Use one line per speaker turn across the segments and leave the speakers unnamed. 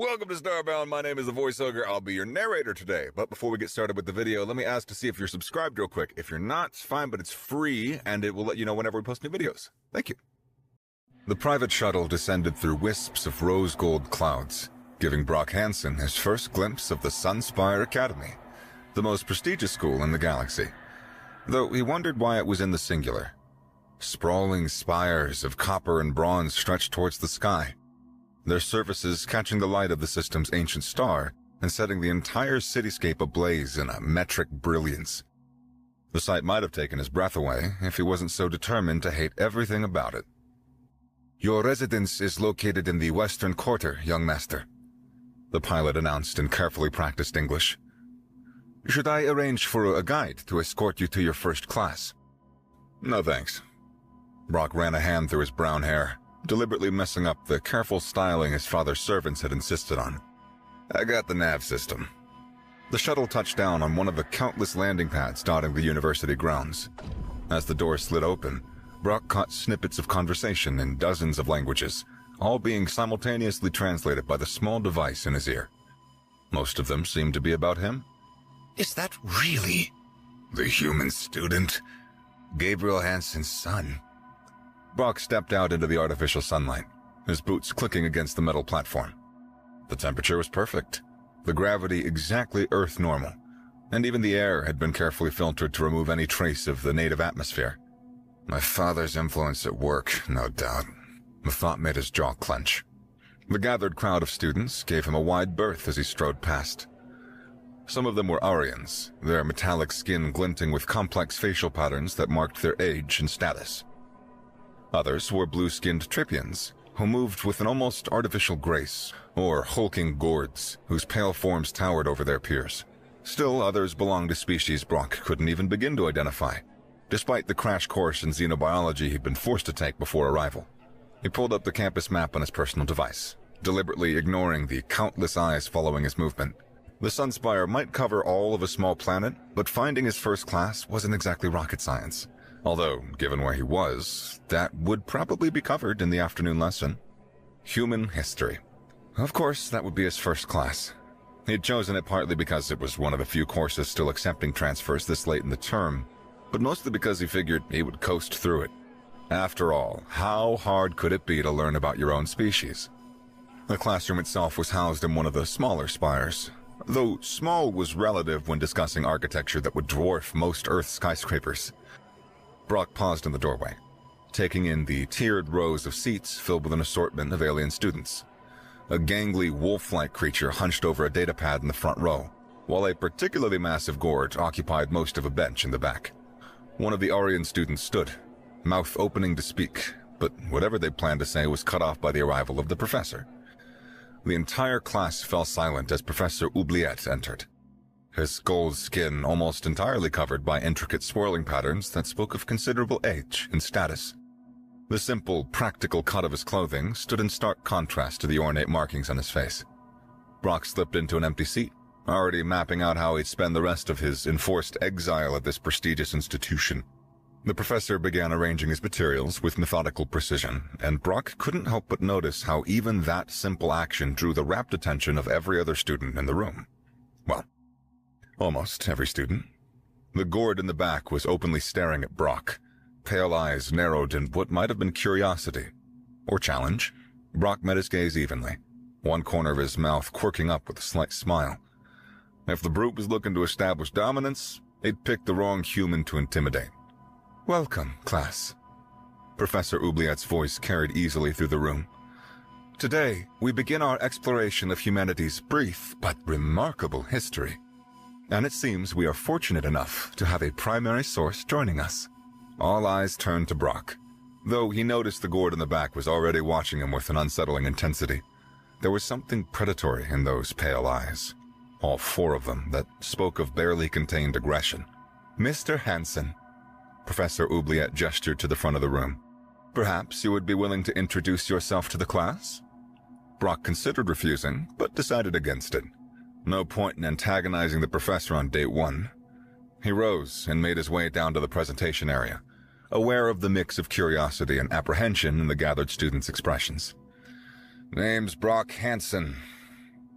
Welcome to Starbound. My name is the Voice Ogre. I'll be your narrator today. But before we get started with the video, let me ask to see if you're subscribed real quick. If you're not, it's fine, but it's free, and it will let you know whenever we post new videos. Thank you. The private shuttle descended through wisps of rose gold clouds, giving Brock Hansen his first glimpse of the Sunspire Academy, the most prestigious school in the galaxy. Though he wondered why it was in the singular. Sprawling spires of copper and bronze stretched towards the sky, their surfaces catching the light of the system's ancient star and setting the entire cityscape ablaze in a metric brilliance. The sight might have taken his breath away if he wasn't so determined to hate everything about it. "Your residence is located in the western quarter, young master," the pilot announced in carefully practiced English. "Should I arrange for a guide to escort you to your first class?" "No thanks." Brock ran a hand through his brown hair, deliberately messing up the careful styling his father's servants had insisted on. "I got the nav system." The shuttle touched down on one of the countless landing pads dotting the university grounds. As the door slid open, Brock caught snippets of conversation in dozens of languages, all being simultaneously translated by the small device in his ear. Most of them seemed to be about him.
"Is that really the human student? Gabriel Hansen's son?"
Brock stepped out into the artificial sunlight, his boots clicking against the metal platform. The temperature was perfect, the gravity exactly Earth normal, and even the air had been carefully filtered to remove any trace of the native atmosphere. My father's influence at work, no doubt. The thought made his jaw clench. The gathered crowd of students gave him a wide berth as he strode past. Some of them were Aryans, their metallic skin glinting with complex facial patterns that marked their age and status. Others were blue-skinned Tripians, who moved with an almost artificial grace, or hulking Gords, whose pale forms towered over their peers. Still, others belonged to species Brock couldn't even begin to identify, despite the crash course in xenobiology he'd been forced to take before arrival. He pulled up the campus map on his personal device, deliberately ignoring the countless eyes following his movement. The Sunspire might cover all of a small planet, but finding his first class wasn't exactly rocket science. Although, given where he was, that would probably be covered in the afternoon lesson. Human history. Of course, that would be his first class. He'd chosen it partly because it was one of the few courses still accepting transfers this late in the term, but mostly because he figured he would coast through it. After all, how hard could it be to learn about your own species? The classroom itself was housed in one of the smaller spires, though small was relative when discussing architecture that would dwarf most Earth skyscrapers. Brock paused in the doorway, taking in the tiered rows of seats filled with an assortment of alien students. A gangly wolf-like creature hunched over a datapad in the front row, while a particularly massive Gord occupied most of a bench in the back. One of the Aryan students stood, mouth opening to speak, but whatever they planned to say was cut off by the arrival of the professor. The entire class fell silent as Professor Oubliette entered, his gold skin almost entirely covered by intricate swirling patterns that spoke of considerable age and status. The simple, practical cut of his clothing stood in stark contrast to the ornate markings on his face. Brock slipped into an empty seat, already mapping out how he'd spend the rest of his enforced exile at this prestigious institution. The professor began arranging his materials with methodical precision, and Brock couldn't help but notice how even that simple action drew the rapt attention of every other student in the room. Well, almost every student. The Gord in the back was openly staring at Brock, pale eyes narrowed in what might have been curiosity or challenge. Brock met his gaze evenly, one corner of his mouth quirking up with a slight smile. If the brute was looking to establish dominance, he'd picked the wrong human to intimidate. "Welcome, class." Professor Oubliette's voice carried easily through the room. "Today, we begin our exploration of humanity's brief but remarkable history. And it seems we are fortunate enough to have a primary source joining us." All eyes turned to Brock, though he noticed the Gord in the back was already watching him with an unsettling intensity. There was something predatory in those pale eyes, all four of them, that spoke of barely contained aggression. "Mr. Hansen," Professor Oubliette gestured to the front of the room. "Perhaps you would be willing to introduce yourself to the class?" Brock considered refusing, but decided against it. No point in antagonizing the professor on day one. He rose and made his way down to the presentation area, aware of the mix of curiosity and apprehension in the gathered students' expressions. "Name's Brock Hansen.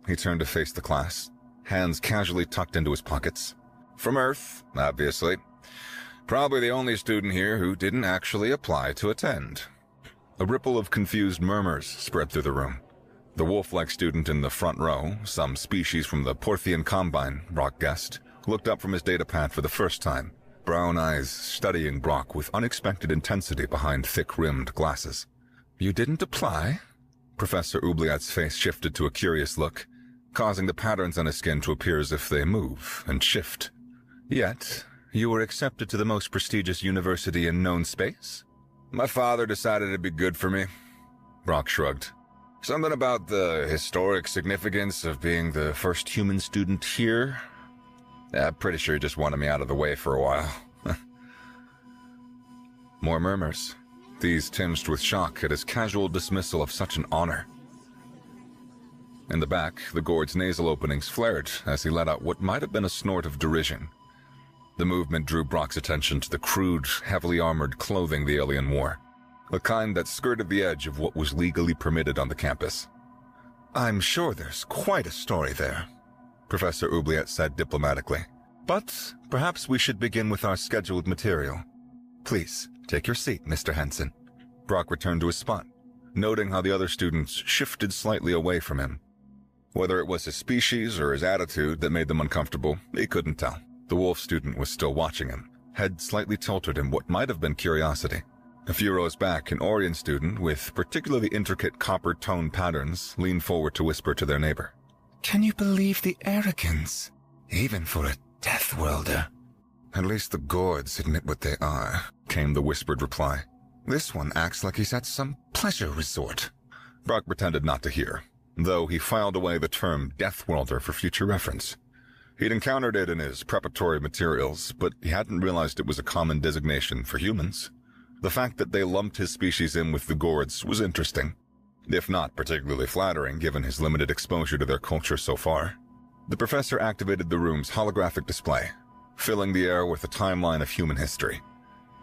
he turned to face the class, hands casually tucked into his pockets. From Earth, obviously. Probably the only student here who didn't actually apply to attend. A ripple of confused murmurs spread through the room. The wolf-like student in the front row, some species from the Porthian Combine, Brock guessed, looked up from his datapad for the first time, brown eyes studying Brock with unexpected intensity behind thick-rimmed glasses. "You didn't apply?" Professor Oubliette's face shifted to a curious look, causing the patterns on his skin to appear as if they move and shift. "Yet, you were accepted to the most prestigious university in known space?" "My father decided it'd be good for me," Brock shrugged. "Something about the historic significance of being the first human student here. I'm pretty sure he just wanted me out of the way for a while." More murmurs, these tinged with shock at his casual dismissal of such an honor. In the back, the gourd's nasal openings flared as he let out what might have been a snort of derision. The movement drew Brock's attention to the crude, heavily armored clothing the alien wore, the kind that skirted the edge of what was legally permitted on the campus. "I'm sure there's quite a story there," Professor Oubliette said diplomatically. "But perhaps we should begin with our scheduled material. Please, take your seat, Mr. Henson." Brock returned to his spot, noting how the other students shifted slightly away from him. Whether it was his species or his attitude that made them uncomfortable, he couldn't tell. The wolf student was still watching him, head slightly tilted in what might have been curiosity. A few rows back, an Orion student with particularly intricate copper tone patterns leaned forward to whisper to their neighbor. "Can you believe the arrogance? Even for a Deathworlder." "At least the gourds admit what they are," came the whispered reply. "This one acts like he's at some pleasure resort." Brock pretended not to hear, though he filed away the term Deathworlder for future reference. He'd encountered it in his preparatory materials, but he hadn't realized it was a common designation for humans. The fact that they lumped his species in with the gourds was interesting, if not particularly flattering given his limited exposure to their culture so far. The professor activated the room's holographic display, filling the air with a timeline of human history.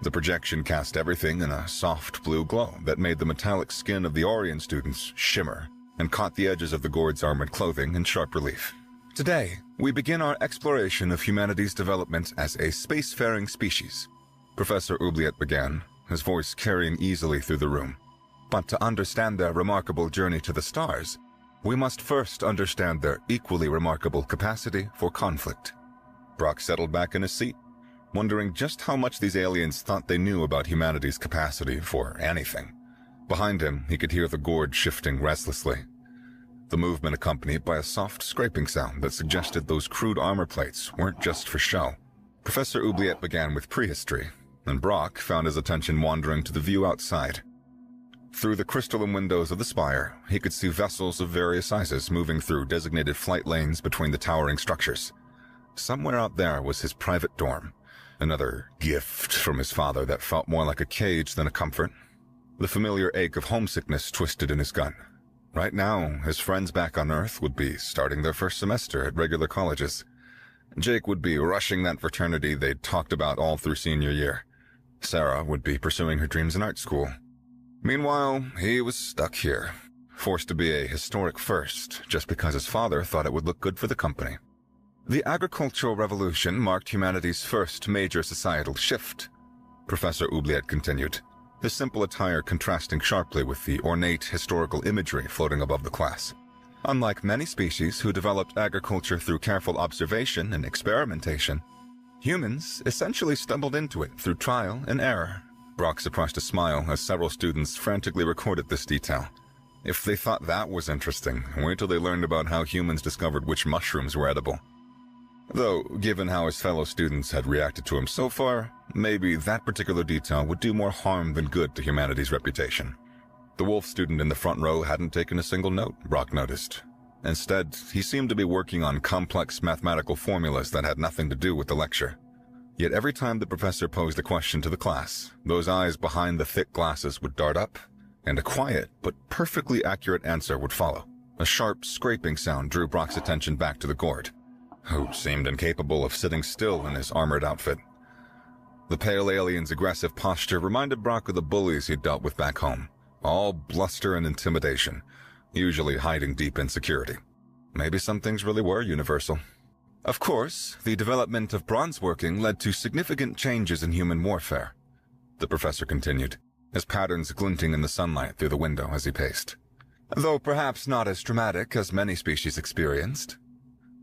The projection cast everything in a soft blue glow that made the metallic skin of the Orion students shimmer and caught the edges of the gourd's armored clothing in sharp relief. "Today, we begin our exploration of humanity's development as a spacefaring species," Professor Oubliette began, his voice carrying easily through the room. "But to understand their remarkable journey to the stars, we must first understand their equally remarkable capacity for conflict." Brock settled back in his seat, wondering just how much these aliens thought they knew about humanity's capacity for anything. Behind him, he could hear the gourd shifting restlessly, the movement accompanied by a soft scraping sound that suggested those crude armor plates weren't just for show. Professor Oubliette began with prehistory, and Brock found his attention wandering to the view outside. Through the crystalline windows of the spire, he could see vessels of various sizes moving through designated flight lanes between the towering structures. Somewhere out there was his private dorm, another gift from his father that felt more like a cage than a comfort. The familiar ache of homesickness twisted in his gut. Right now, his friends back on Earth would be starting their first semester at regular colleges. Jake would be rushing that fraternity they'd talked about all through senior year. Sarah would be pursuing her dreams in art school. Meanwhile, he was stuck here, forced to be a historic first just because his father thought it would look good for the company. The agricultural revolution marked humanity's first major societal shift, Professor Oubliette continued, his simple attire contrasting sharply with the ornate historical imagery floating above the class. Unlike many species who developed agriculture through careful observation and experimentation, humans essentially stumbled into it through trial and error. Brock suppressed a smile as several students frantically recorded this detail. If they thought that was interesting, wait till they learned about how humans discovered which mushrooms were edible. Though, given how his fellow students had reacted to him so far, maybe that particular detail would do more harm than good to humanity's reputation. The wolf student in the front row hadn't taken a single note, Brock noticed. Instead, he seemed to be working on complex mathematical formulas that had nothing to do with the lecture. Yet every time the professor posed a question to the class, those eyes behind the thick glasses would dart up, and a quiet but perfectly accurate answer would follow. A sharp scraping sound drew Brock's attention back to the gourd, who seemed incapable of sitting still in his armored outfit. The pale alien's aggressive posture reminded Brock of the bullies he'd dealt with back home, all bluster and intimidation, usually hiding deep insecurity. Maybe some things really were universal. Of course, the development of bronzeworking led to significant changes in human warfare, the professor continued, his patterns glinting in the sunlight through the window as he paced. Though perhaps not as dramatic as many species experienced.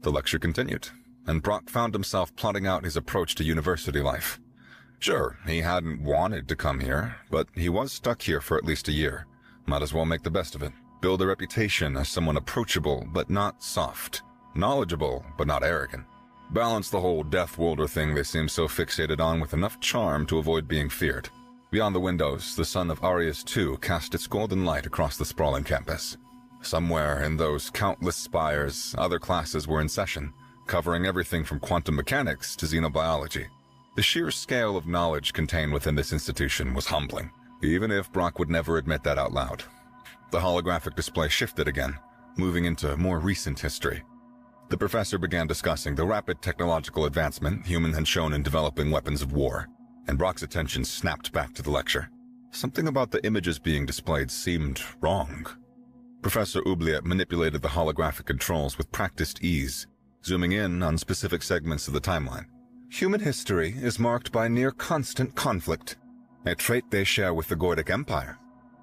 The lecture continued, and Brock found himself plotting out his approach to university life. Sure, he hadn't wanted to come here, but he was stuck here for at least a year. Might as well make the best of it. Build a reputation as someone approachable but not soft. Knowledgeable but not arrogant. Balance the whole Deathworlder thing they seem so fixated on with enough charm to avoid being feared. Beyond the windows, the sun of Arius II cast its golden light across the sprawling campus. Somewhere in those countless spires, other classes were in session, covering everything from quantum mechanics to xenobiology. The sheer scale of knowledge contained within this institution was humbling, even if Brock would never admit that out loud. The holographic display shifted again, moving into more recent history. The professor began discussing the rapid technological advancement humans had shown in developing weapons of war, and Brock's attention snapped back to the lecture. Something about the images being displayed seemed wrong. Professor Oubliette manipulated the holographic controls with practiced ease, zooming in on specific segments of the timeline. Human history is marked by near-constant conflict, a trait they share with the Gordic Empire.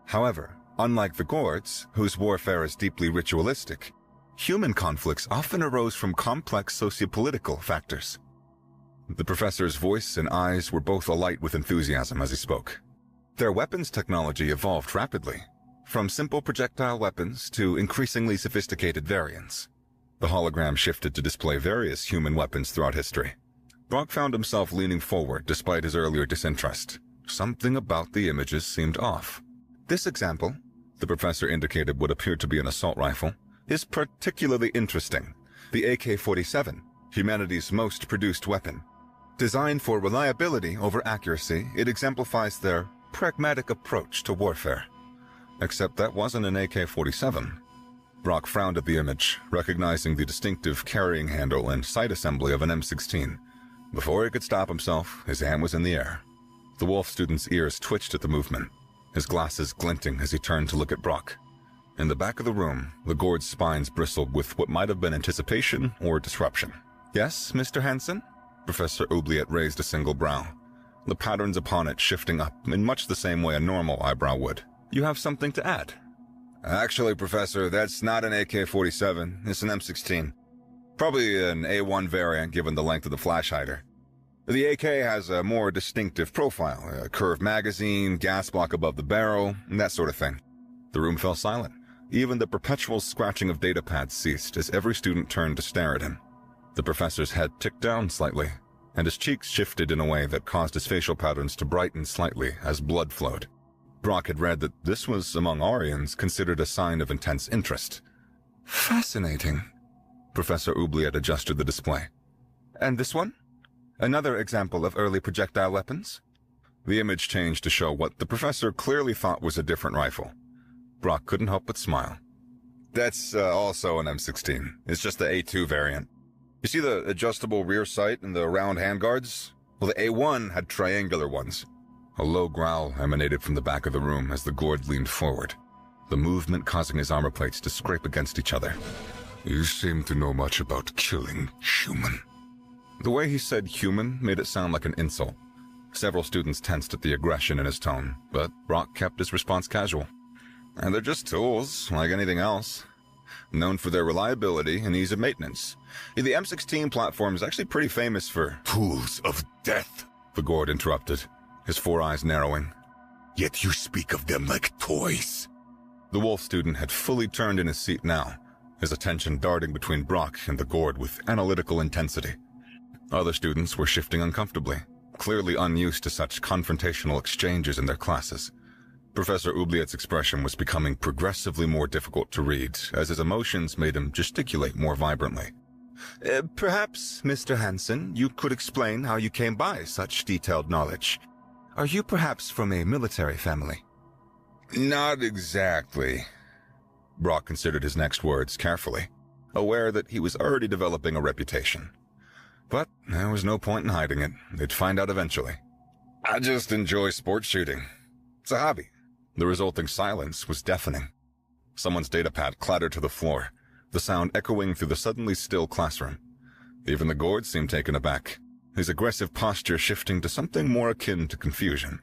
However, unlike the Gords, whose warfare is deeply ritualistic, human conflicts often arose from complex sociopolitical factors. The professor's voice and eyes were both alight with enthusiasm as he spoke. Their weapons technology evolved rapidly, from simple projectile weapons to increasingly sophisticated variants. The hologram shifted to display various human weapons throughout history. Brock found himself leaning forward despite his earlier disinterest. Something about the images seemed off. This example, the professor indicated what appeared to be an assault rifle, is particularly interesting. The AK-47, humanity's most produced weapon. Designed for reliability over accuracy, it exemplifies their pragmatic approach to warfare. Except that wasn't an AK-47. Brock frowned at the image, recognizing the distinctive carrying handle and sight assembly of an M16. Before he could stop himself, his hand was in the air. The wolf student's ears twitched at the movement, his glasses glinting as he turned to look at Brock. In the back of the room, the Gord's spines bristled with what might have been anticipation or disruption. Yes, Mr. Hansen? Professor Oubliette raised a single brow, the patterns upon it shifting up in much the same way a normal eyebrow would. You have something to add? Actually, Professor, that's not an AK-47. It's an M16. Probably an A1 variant given the length of the flash hider. The AK has a more distinctive profile, a curved magazine, gas block above the barrel, and that sort of thing. The room fell silent. Even the perpetual scratching of data pads ceased as every student turned to stare at him. The professor's head ticked down slightly, and his cheeks shifted in a way that caused his facial patterns to brighten slightly as blood flowed. Brock had read that this was, among Aurians, considered a sign of intense interest. Fascinating. Professor Oubliette adjusted the display. And this one? Another example of early projectile weapons? The image changed to show what the professor clearly thought was a different rifle. Brock couldn't help but smile. That's also an M16. It's just the A2 variant. You see the adjustable rear sight and the round handguards? Well, the A1 had triangular ones. A low growl emanated from the back of the room as the Gord leaned forward, the movement causing his armor plates to scrape against each other. You seem to know much about killing human. The way he said human made it sound like an insult. Several students tensed at the aggression in his tone, but Brock kept his response casual. And they're just tools, like anything else. Known for their reliability and ease of maintenance. The M16 platform is actually pretty famous for...
Tools of death,
the Gord interrupted, his four eyes narrowing.
Yet you speak of them like toys.
The wolf student had fully turned in his seat now, his attention darting between Brock and the Gord with analytical intensity. Other students were shifting uncomfortably, clearly unused to such confrontational exchanges in their classes. Professor Oubliette's expression was becoming progressively more difficult to read, as his emotions made him gesticulate more vibrantly. Perhaps, Mr. Hansen, you could explain how you came by such detailed knowledge. Are you perhaps from a military family?
Not exactly.
Brock considered his next words carefully, aware that he was already developing a reputation. But there was no point in hiding it. They'd find out eventually.
I just enjoy sport shooting. It's a hobby.
The resulting silence was deafening. Someone's datapad clattered to the floor, the sound echoing through the suddenly still classroom. Even the guard seemed taken aback, his aggressive posture shifting to something more akin to confusion.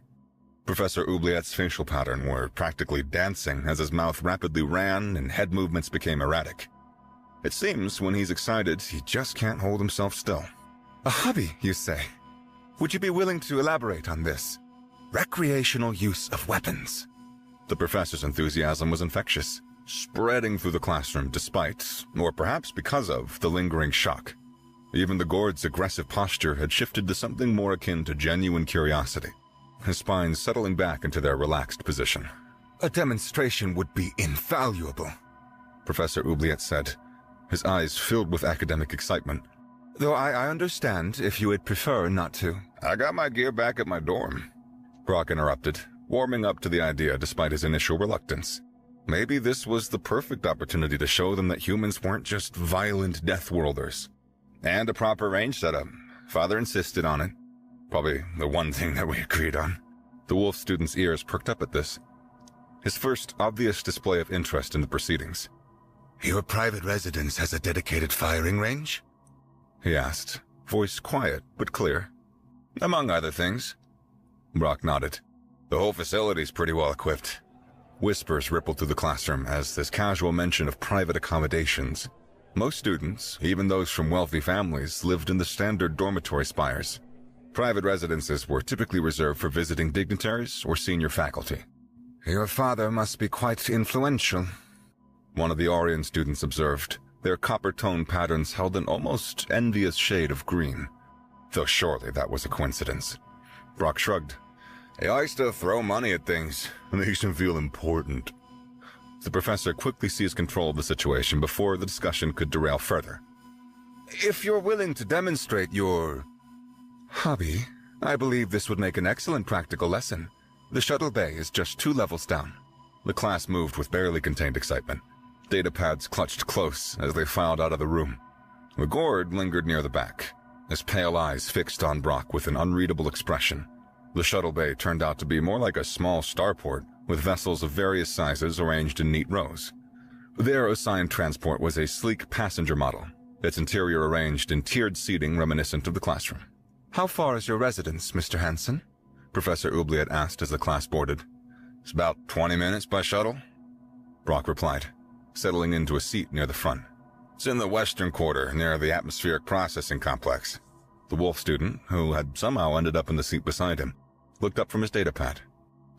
Professor Oubliette's facial pattern were practically dancing as his mouth rapidly ran and head movements became erratic. It seems when he's excited, he just can't hold himself still. A hobby, you say? Would you be willing to elaborate on this? Recreational use of weapons. The professor's enthusiasm was infectious, spreading through the classroom despite, or perhaps because of, the lingering shock. Even the guard's aggressive posture had shifted to something more akin to genuine curiosity, his spine settling back into their relaxed position. A demonstration would be invaluable, Professor Oubliette said, his eyes filled with academic excitement. Though I understand if you would prefer not to. I got my gear back at my dorm, Brock interrupted, warming up to the idea despite his initial reluctance. Maybe this was the perfect opportunity to show them that humans weren't just violent Deathworlders. And a proper range setup. Father insisted on it. Probably the one thing that we agreed on. The wolf student's ears perked up at this, his first obvious display of interest in the proceedings. Your private residence has a dedicated firing range? He asked, voice quiet but clear. Among other things. Brock nodded. The whole facility's pretty well equipped. Whispers rippled through the classroom as this casual mention of private accommodations. Most students, even those from wealthy families, lived in the standard dormitory spires. Private residences were typically reserved for visiting dignitaries or senior faculty. Your father must be quite influential, one of the Aryan students observed. Their copper tone patterns held an almost envious shade of green. Though surely that was a coincidence. Brock shrugged. He likes to throw money at things. It makes him feel important. The professor quickly seized control of the situation before the discussion could derail further. If you're willing to demonstrate your hobby, I believe this would make an excellent practical lesson. The shuttle bay is just 2 levels down. The class moved with barely contained excitement. Datapads clutched close as they filed out of the room. The guard lingered near the back, his pale eyes fixed on Brock with an unreadable expression. The shuttle bay turned out to be more like a small starport, with vessels of various sizes arranged in neat rows. Their assigned transport was a sleek passenger model, its interior arranged in tiered seating reminiscent of the classroom. How far is your residence, Mr. Hansen? Professor Oubliette asked as the class boarded. It's about 20 minutes by shuttle, Brock replied, settling into a seat near the front. It's in the western quarter, near the atmospheric processing complex. The wolf student, who had somehow ended up in the seat beside him, looked up from his datapad.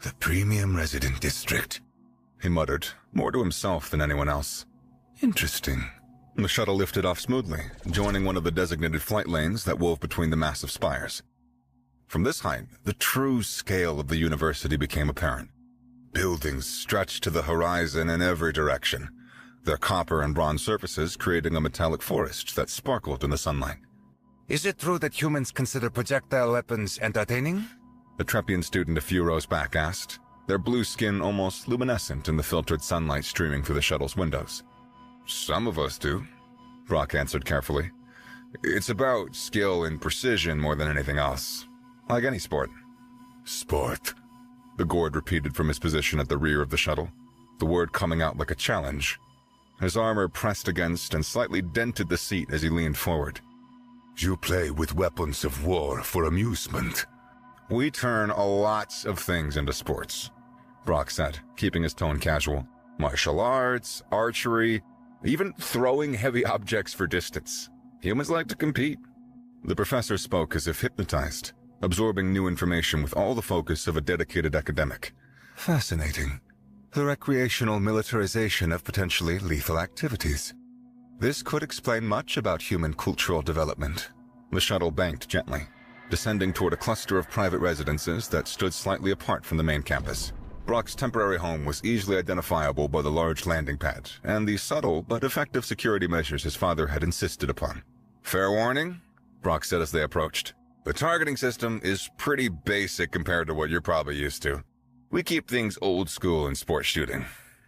The premium resident district, he muttered, more to himself than anyone else. Interesting. The shuttle lifted off smoothly, joining one of the designated flight lanes that wove between the massive spires. From this height, the true scale of the university became apparent. Buildings stretched to the horizon in every direction, their copper and bronze surfaces creating a metallic forest that sparkled in the sunlight. Is it true that humans consider projectile weapons entertaining? A Trepian student a few rows back asked, their blue skin almost luminescent in the filtered sunlight streaming through the shuttle's windows. Some of us do, Brock answered carefully. It's about skill and precision more than anything else, like any sport. Sport, the guard repeated from his position at the rear of the shuttle, the word coming out like a challenge. His armor pressed against and slightly dented the seat as he leaned forward. You play with weapons of war for amusement. We turn lots of things into sports, Brock said, keeping his tone casual. Martial arts, archery, even throwing heavy objects for distance. Humans like to compete. The professor spoke as if hypnotized, absorbing new information with all the focus of a dedicated academic. Fascinating. The recreational militarization of potentially lethal activities. This could explain much about human cultural development. The shuttle banked gently, descending toward a cluster of private residences that stood slightly apart from the main campus. Brock's temporary home was easily identifiable by the large landing pad and the subtle but effective security measures his father had insisted upon. Fair warning, Brock said as they approached. The targeting system is pretty basic compared to what you're probably used to. We keep things old school in sports shooting.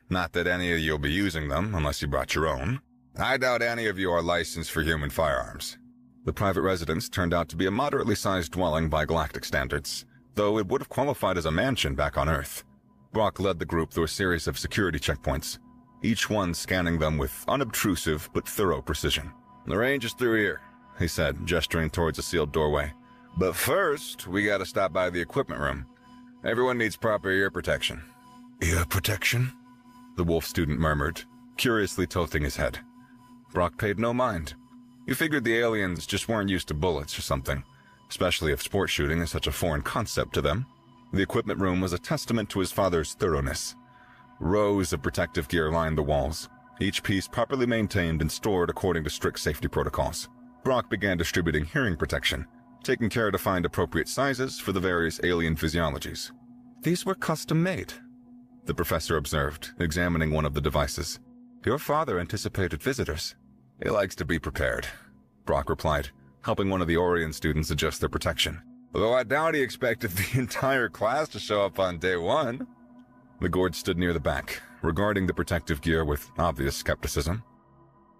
Not that any of you will be using them unless you brought your own. I doubt any of you are licensed for human firearms. The private residence turned out to be a moderately sized dwelling by galactic standards, though it would have qualified as a mansion back on Earth. Brock led the group through a series of security checkpoints. each one scanning them with unobtrusive but thorough precision. "The range is through here," he said, gesturing towards a sealed doorway. "But first, we gotta stop by the equipment room. Everyone needs proper ear protection."
"Ear protection?"
the wolf student murmured, curiously tilting his head. Brock paid no mind. He figured the aliens just weren't used to bullets or something, especially if sport shooting is such a foreign concept to them. The equipment room was a testament to his father's thoroughness. Rows of protective gear lined the walls, each piece properly maintained and stored according to strict safety protocols. Brock began distributing hearing protection, taking care to find appropriate sizes for the various alien physiologies. "These were custom-made," the professor observed, examining one of the devices. "Your father anticipated visitors." "He likes to be prepared," Brock replied, helping one of the Orion students adjust their protection. "Though I doubt he expected the entire class to show up on day one." The Gord stood near the back, regarding the protective gear with obvious skepticism.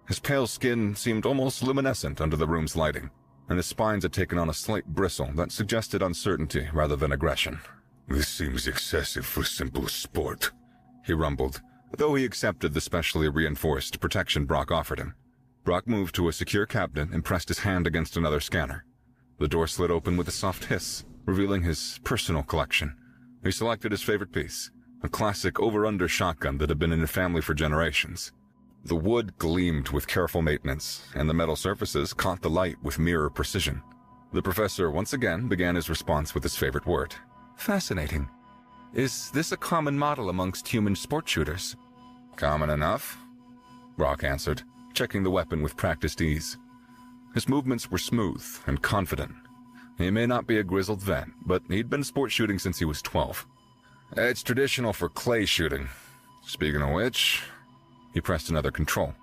His pale skin seemed almost luminescent under the room's lighting, and his spines had taken on a slight bristle that suggested uncertainty rather than aggression.
"This seems excessive for simple sport,"
he rumbled, though he accepted the specially reinforced protection Brock offered him. Brock moved to a secure cabinet and pressed his hand against another scanner. The door slid open with a soft hiss, revealing his personal collection. He selected his favorite piece, a classic over-under shotgun that had been in the family for generations. The wood gleamed with careful maintenance, and the metal surfaces caught the light with mirror precision. The professor once again began his response with his favorite word. "Fascinating. Is this a common model amongst human sport shooters?" "Common enough," Brock answered, checking the weapon with practiced ease. His movements were smooth and confident. He may not be a grizzled vet, but he'd been sport shooting since he was 12. "It's traditional for clay shooting. Speaking of which..." He pressed another control,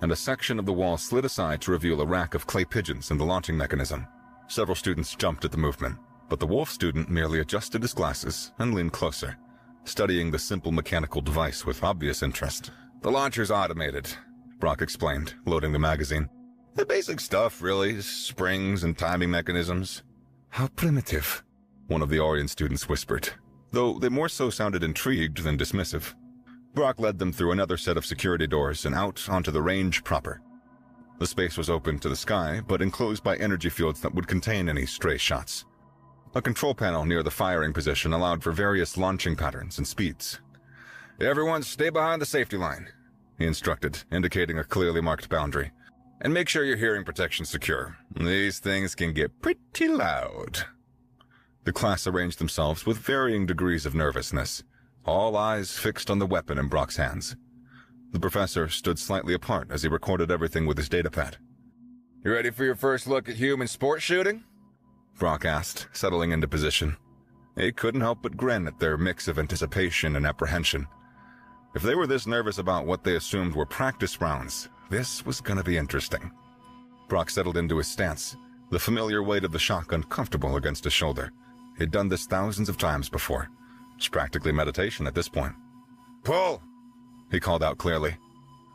and a section of the wall slid aside to reveal a rack of clay pigeons and the launching mechanism. Several students jumped at the movement, but the wolf student merely adjusted his glasses and leaned closer, studying the simple mechanical device with obvious interest. "The launcher's automated," Brock explained, loading the magazine. "The basic stuff, really. Springs and timing mechanisms." "How primitive," one of the Orion students whispered, though they more so sounded intrigued than dismissive. Brock led them through another set of security doors and out onto the range proper. The space was open to the sky, but enclosed by energy fields that would contain any stray shots. A control panel near the firing position allowed for various launching patterns and speeds. "Everyone stay behind the safety line," he instructed, indicating a clearly marked boundary. "And make sure your hearing protection's secure. These things can get pretty loud." The class arranged themselves with varying degrees of nervousness, all eyes fixed on the weapon in Brock's hands. The professor stood slightly apart as he recorded everything with his datapad. "You ready for your first look at human sport shooting?" Brock asked, settling into position. He couldn't help but grin at their mix of anticipation and apprehension. If they were this nervous about what they assumed were practice rounds, this was gonna be interesting. Brock settled into his stance, the familiar weight of the shotgun comfortable against his shoulder. He'd done this thousands of times before. It's practically meditation at this point. "Pull!" he called out clearly.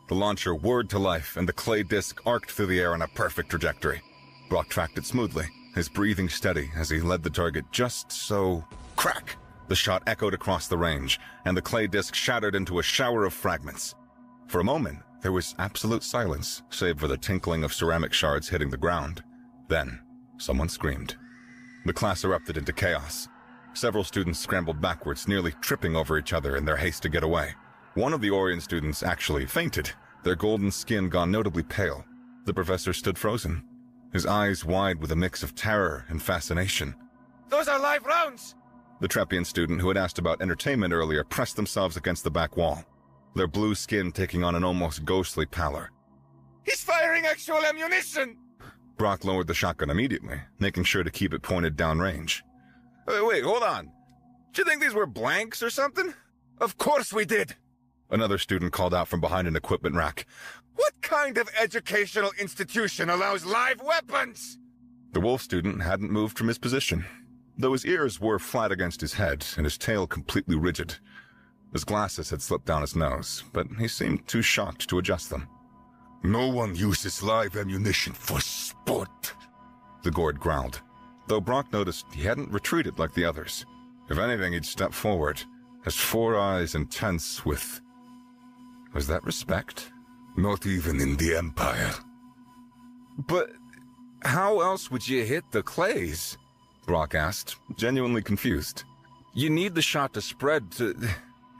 The launcher whirred to life, and the clay disc arced through the air on a perfect trajectory. Brock tracked it smoothly, his breathing steady as he led the target just so... Crack! The shot echoed across the range, and the clay disc shattered into a shower of fragments. For a moment, there was absolute silence, save for the tinkling of ceramic shards hitting the ground. Then, someone screamed. The class erupted into chaos. Several students scrambled backwards, nearly tripping over each other in their haste to get away. One of the Orion students actually fainted, their golden skin gone notably pale. The professor stood frozen, his eyes wide with a mix of terror and fascination. "Those are live rounds!" The Trepian student who had asked about entertainment earlier pressed themselves against the back wall, their blue skin taking on an almost ghostly pallor. "He's firing actual ammunition!" Brock lowered the shotgun immediately, making sure to keep it pointed downrange. Wait, hold on. Do you think these were blanks or something?" "Of course we did," another student called out from behind an equipment rack. "What kind of educational institution allows live weapons?" The wolf student hadn't moved from his position, though his ears were flat against his head and his tail completely rigid. His glasses had slipped down his nose, but he seemed too shocked to adjust them.
"No one uses live ammunition for sport,"
the Gord growled, though Brock noticed he hadn't retreated like the others. If anything, he'd stepped forward, his four eyes intense with... Was that respect?
Not even in the Empire.
But how else would you hit the clays? Brock asked, genuinely confused. You need the shot to spread to...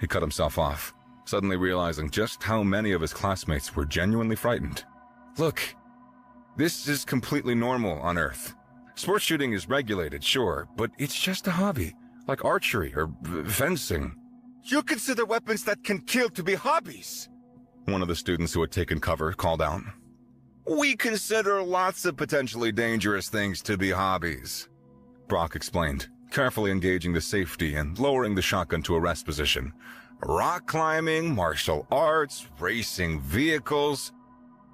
He cut himself off, suddenly realizing just how many of his classmates were genuinely frightened. Look, this is completely normal on Earth. Sports shooting is regulated, sure, but it's just a hobby, like archery or fencing.
You consider weapons that can kill to be hobbies?
One of the students who had taken cover called out.
We consider lots of potentially dangerous things to be hobbies,
Brock explained, carefully engaging the safety and lowering the shotgun to a rest position.
Rock climbing, martial arts, racing vehicles.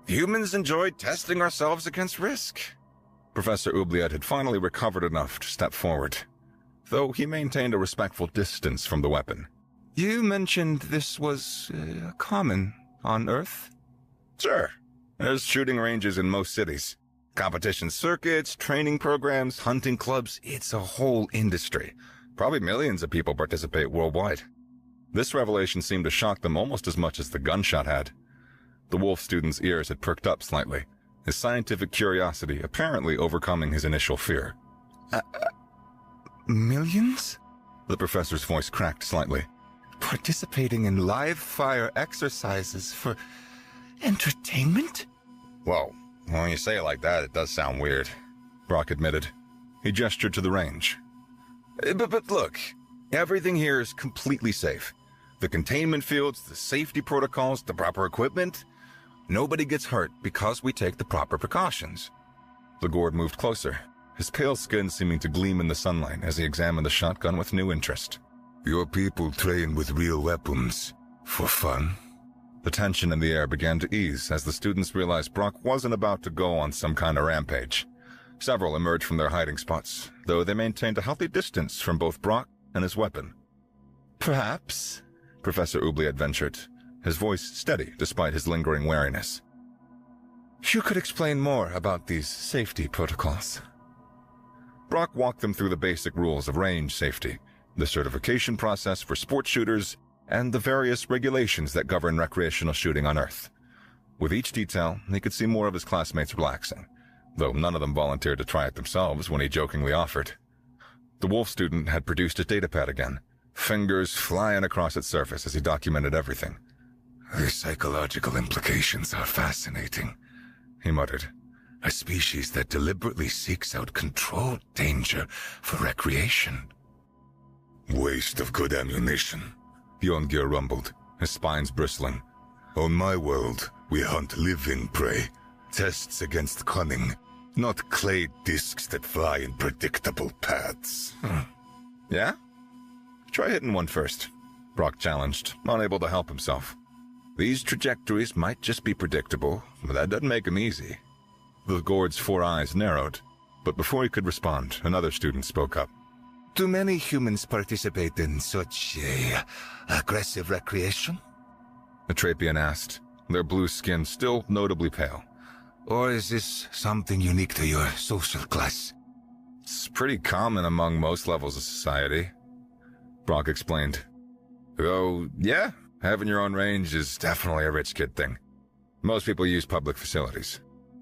Humans enjoy testing ourselves against risk.
Professor Oubliette had finally recovered enough to step forward, though he maintained a respectful distance from the weapon. You mentioned this was common on Earth?
Sure. There's shooting ranges in most cities. Competition circuits, training programs, hunting clubs. It's a whole industry. Probably millions of people participate worldwide.
This revelation seemed to shock them almost as much as the gunshot had. The wolf student's ears had perked up slightly, his scientific curiosity apparently overcoming his initial fear.
Millions?
The professor's voice cracked slightly.
Participating in live fire exercises for entertainment?
Well, when you say it like that, it does sound weird, Brock admitted. He gestured to the range.
But look, everything here is completely safe. The containment fields, the safety protocols, the proper equipment. Nobody gets hurt because we take the proper precautions.
The Gord moved closer, his pale skin seeming to gleam in the sunlight as he examined the shotgun with new interest.
Your people train with real weapons. For fun?
The tension in the air began to ease as the students realized Brock wasn't about to go on some kind of rampage. Several emerged from their hiding spots, though they maintained a healthy distance from both Brock and his weapon.
Perhaps,
Professor Oubliette ventured, his voice steady despite his lingering wariness.
You could explain more about these safety protocols.
Brock walked them through the basic rules of range safety, the certification process for sports shooters, and the various regulations that govern recreational shooting on Earth. With each detail, he could see more of his classmates relaxing, though none of them volunteered to try it themselves when he jokingly offered. The wolf student had produced his datapad again, fingers flying across its surface as he documented everything.
The psychological implications are fascinating, he muttered. A species that deliberately seeks out controlled danger for recreation. Waste of good ammunition, Bjorngir rumbled, his spines bristling. On my world, we hunt living prey. Tests against cunning, not clay discs that fly in predictable paths.
Yeah? Try hitting one first, Brock challenged, unable to help himself. These trajectories might just be predictable, but that doesn't make them easy. The Gord's 4 eyes narrowed, but before he could respond, another student spoke up.
Do many humans participate in such aggressive recreation?
Atrapian asked, their blue skin still notably pale.
Or is this something unique to your social class?
It's pretty common among most levels of society, Brock explained. Though, yeah, having your own range is definitely a rich kid thing. Most people use public facilities.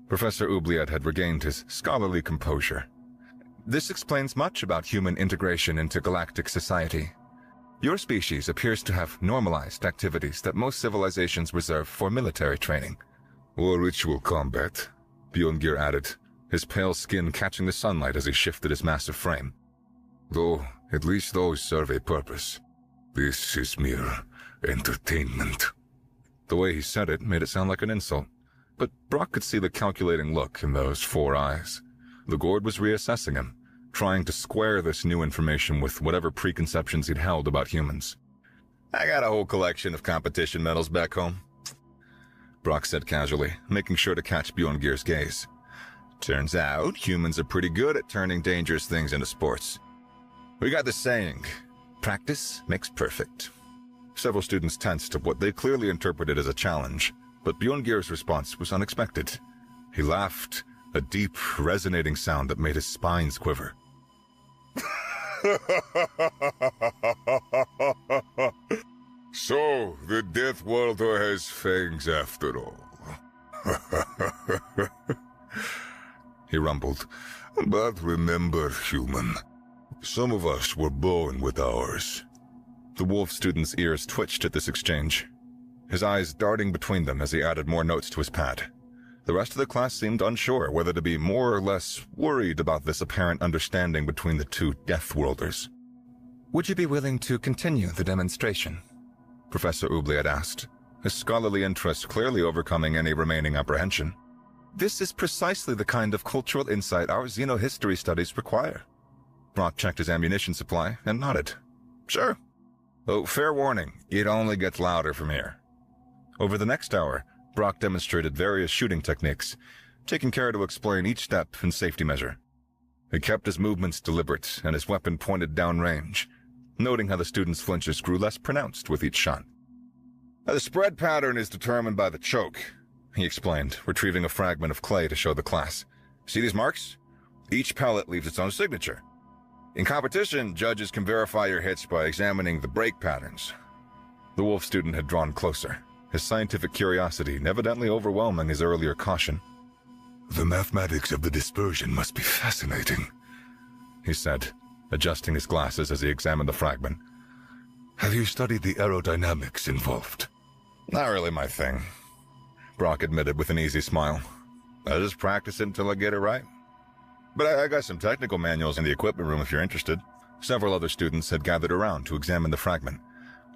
Professor Oubliette had regained his scholarly composure. This explains much about human integration into galactic society. Your species appears to have normalized activities that most civilizations reserve for military training.
Or ritual combat,
Bjorngir added, his pale skin catching the sunlight as he shifted his massive frame.
Though, at least those serve a purpose. This is mere entertainment.
The way he said it made it sound like an insult, but Brock could see the calculating look in those 4 eyes. The Gord was reassessing him, trying to square this new information with whatever preconceptions he'd held about humans.
I got a whole collection of competition medals back home,
Brock said casually, making sure to catch Bjorngir's gaze.
Turns out, humans are pretty good at turning dangerous things into sports. We got the saying, practice makes perfect.
Several students tensed at what they clearly interpreted as a challenge, but Bjorngir's response was unexpected. He laughed, a deep, resonating sound that made his spines quiver.
So, the Deathworlder has fangs after all.
He rumbled.
But remember, human, some of us were born with ours.
The wolf student's ears twitched at this exchange, his eyes darting between them as he added more notes to his pad. The rest of the class seemed unsure whether to be more or less worried about this apparent understanding between the two Deathworlders. "Would you be willing to continue the demonstration?" Professor Ubley had asked, his scholarly interest clearly overcoming any remaining apprehension. "This is precisely the kind of cultural insight our xenohistory studies require." Brock checked his ammunition supply and nodded. "Sure. Though fair warning, it only gets louder from here." Over the next hour, Brock demonstrated various shooting techniques, taking care to explain each step and safety measure. He kept his movements deliberate and his weapon pointed downrange, noting how the students' flinches grew less pronounced with each shot. "The spread pattern is determined by the choke," he explained, retrieving a fragment of clay to show the class. "See these marks? Each pellet leaves its own signature. In competition, judges can verify your hits by examining the break patterns." The wolf student had drawn closer, his scientific curiosity evidently overwhelming his earlier caution.
"The mathematics of the dispersion must be fascinating,"
he said, adjusting his glasses as he examined the fragment.
"Have you studied the aerodynamics involved?"
"Not really my thing," Brock admitted with an easy smile. "I just practice it until I get it right. But I got some technical manuals in the equipment room if you're interested." Several other students had gathered around to examine the fragment,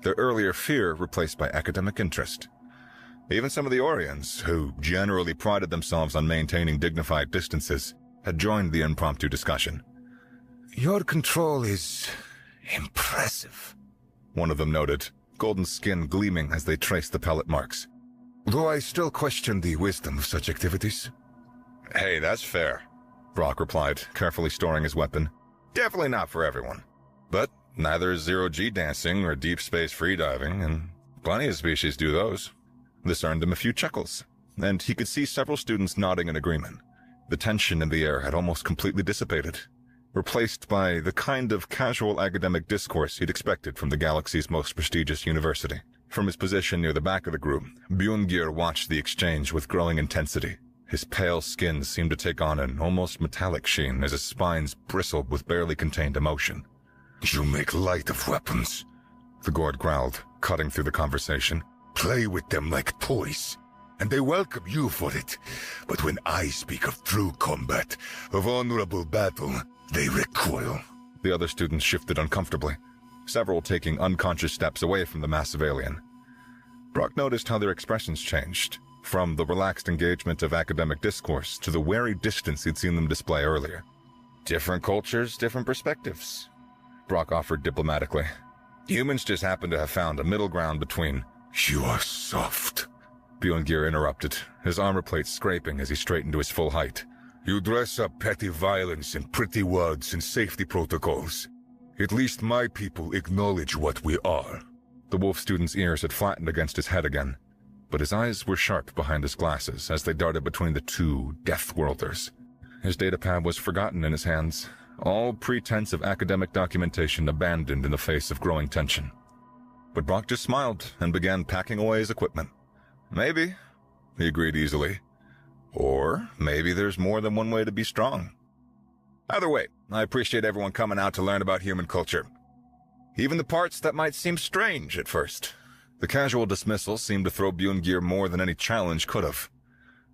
their earlier fear replaced by academic interest. Even some of the Orions, who generally prided themselves on maintaining dignified distances, had joined the impromptu discussion.
"Your control is impressive,"
one of them noted, golden skin gleaming as they traced the pellet marks.
"Though I still question the wisdom of such activities."
"Hey, that's fair," Brock replied, carefully storing his weapon. "Definitely not for everyone. But neither is zero-G dancing or deep space freediving, and plenty of species do those." This earned him a few chuckles, and he could see several students nodding in agreement. The tension in the air had almost completely dissipated, replaced by the kind of casual academic discourse he'd expected from the galaxy's most prestigious university. From his position near the back of the group, Bjorngir watched the exchange with growing intensity. His pale skin seemed to take on an almost metallic sheen as his spines bristled with barely contained emotion.
"You make light of weapons,"
the Gord growled, cutting through the conversation.
"Play with them like toys, and they welcome you for it. But when I speak of true combat, of honorable battle, they recoil."
The other students shifted uncomfortably, several taking unconscious steps away from the massive alien. Brock noticed how their expressions changed, from the relaxed engagement of academic discourse to the wary distance he'd seen them display earlier. "Different cultures, different perspectives," Brock offered diplomatically. "Humans just happen to have found a middle ground between—"
"You are soft,"
Bjorngir interrupted, his armor plate scraping as he straightened to his full height.
"You dress up petty violence in pretty words and safety protocols. At least my people acknowledge what we are."
The wolf student's ears had flattened against his head again, but his eyes were sharp behind his glasses as they darted between the two Deathworlders. His datapad was forgotten in his hands, all pretense of academic documentation abandoned in the face of growing tension. But Brock just smiled and began packing away his equipment. "Maybe," he agreed easily. "Or maybe there's more than one way to be strong. Either way, I appreciate everyone coming out to learn about human culture. Even the parts that might seem strange at first." The casual dismissal seemed to throw Bjorngir more than any challenge could have.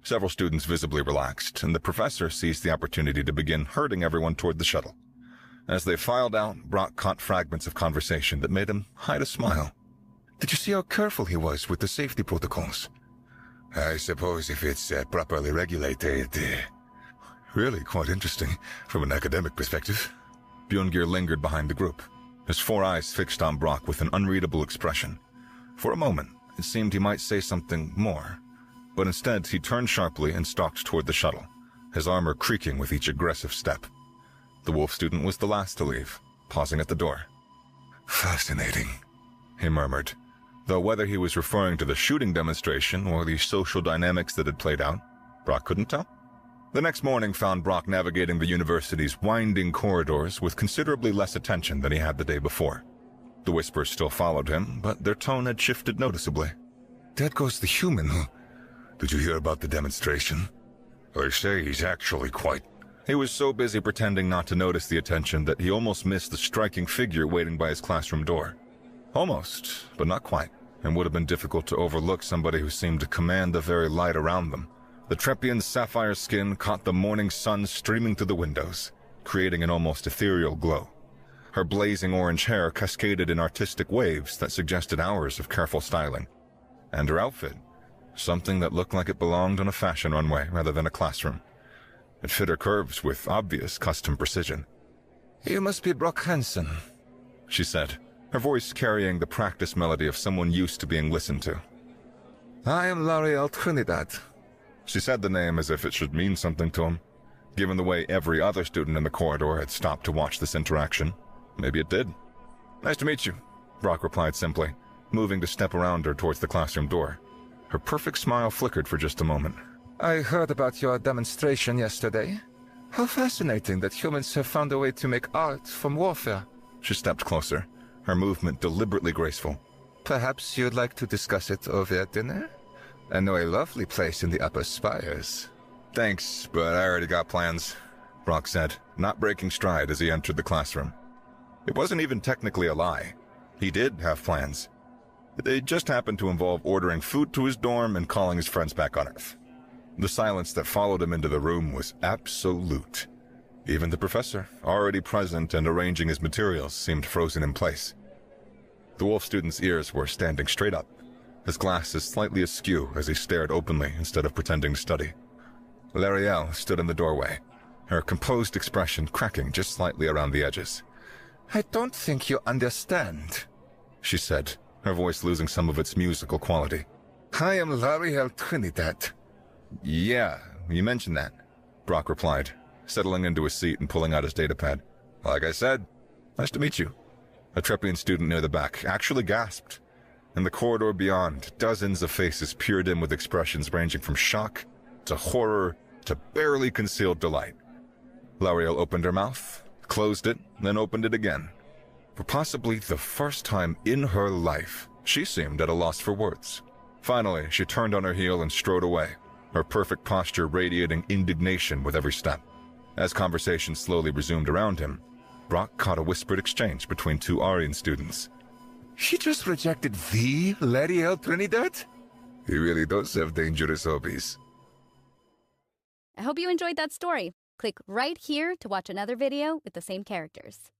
Several students visibly relaxed, and the professor seized the opportunity to begin herding everyone toward the shuttle. As they filed out, Brock caught fragments of conversation that made him hide a smile. "Did you see how careful he was with the safety protocols?"
"I suppose if it's properly regulated,
Really quite interesting from an academic perspective." Bjorngir lingered behind the group, his four eyes fixed on Brock with an unreadable expression. For a moment, it seemed he might say something more, but instead he turned sharply and stalked toward the shuttle, his armor creaking with each aggressive step. The wolf student was the last to leave, pausing at the door.
"Fascinating,"
he murmured, though whether he was referring to the shooting demonstration or the social dynamics that had played out, Brock couldn't tell. The next morning found Brock navigating the university's winding corridors with considerably less attention than he had the day before. The whispers still followed him, but their tone had shifted noticeably.
That goes the human. Did you hear about the demonstration? They say he's actually quite...
He was so busy pretending not to notice the attention that he almost missed the striking figure waiting by his classroom door. Almost, but not quite, and would have been difficult to overlook somebody who seemed to command the very light around them. The Trepian's sapphire skin caught the morning sun streaming through the windows, creating an almost ethereal glow. Her blazing orange hair cascaded in artistic waves that suggested hours of careful styling. And her outfit, something that looked like it belonged on a fashion runway rather than a classroom. It fit her curves with obvious custom precision.
"You must be Brock Hansen,"
she said, her voice carrying the practiced melody of someone used to being listened to.
"I am L'Oreal Trinidad."
She said the name as if it should mean something to him. Given the way every other student in the corridor had stopped to watch this interaction, maybe it did. "Nice to meet you," Brock replied simply, moving to step around her towards the classroom door. Her perfect smile flickered for just a moment.
"I heard about your demonstration yesterday. How fascinating that humans have found a way to make art from warfare."
She stepped closer, her movement deliberately graceful.
"Perhaps you'd like to discuss it over dinner? I know a lovely place in the upper spires."
"Thanks, but I already got plans," Brock said, not breaking stride as he entered the classroom. It wasn't even technically a lie. He did have plans. They just happened to involve ordering food to his dorm and calling his friends back on Earth. The silence that followed him into the room was absolute. Even the professor, already present and arranging his materials, seemed frozen in place. The wolf student's ears were standing straight up, his glasses slightly askew as he stared openly instead of pretending to study. L'Oreal stood in the doorway, her composed expression cracking just slightly around the edges.
"I don't think you understand,"
she said, her voice losing some of its musical quality.
"I am L'Oreal Trinidad."
"Yeah, you mentioned that," Brock replied, settling into his seat and pulling out his datapad. "Like I said, nice to meet you." A Trepian student near the back actually gasped. In the corridor beyond, dozens of faces peered in with expressions ranging from shock to horror to barely concealed delight. L'Oreal opened her mouth, closed it, then opened it again. For possibly the first time in her life, she seemed at a loss for words. Finally, she turned on her heel and strode away, her perfect posture radiating indignation with every step. As conversation slowly resumed around him, Brock caught a whispered exchange between two Aryan students.
"He just rejected the L'Oreal Trinidad?"
He really does have dangerous hobbies.
I hope you enjoyed that story. Click right here to watch another video with the same characters.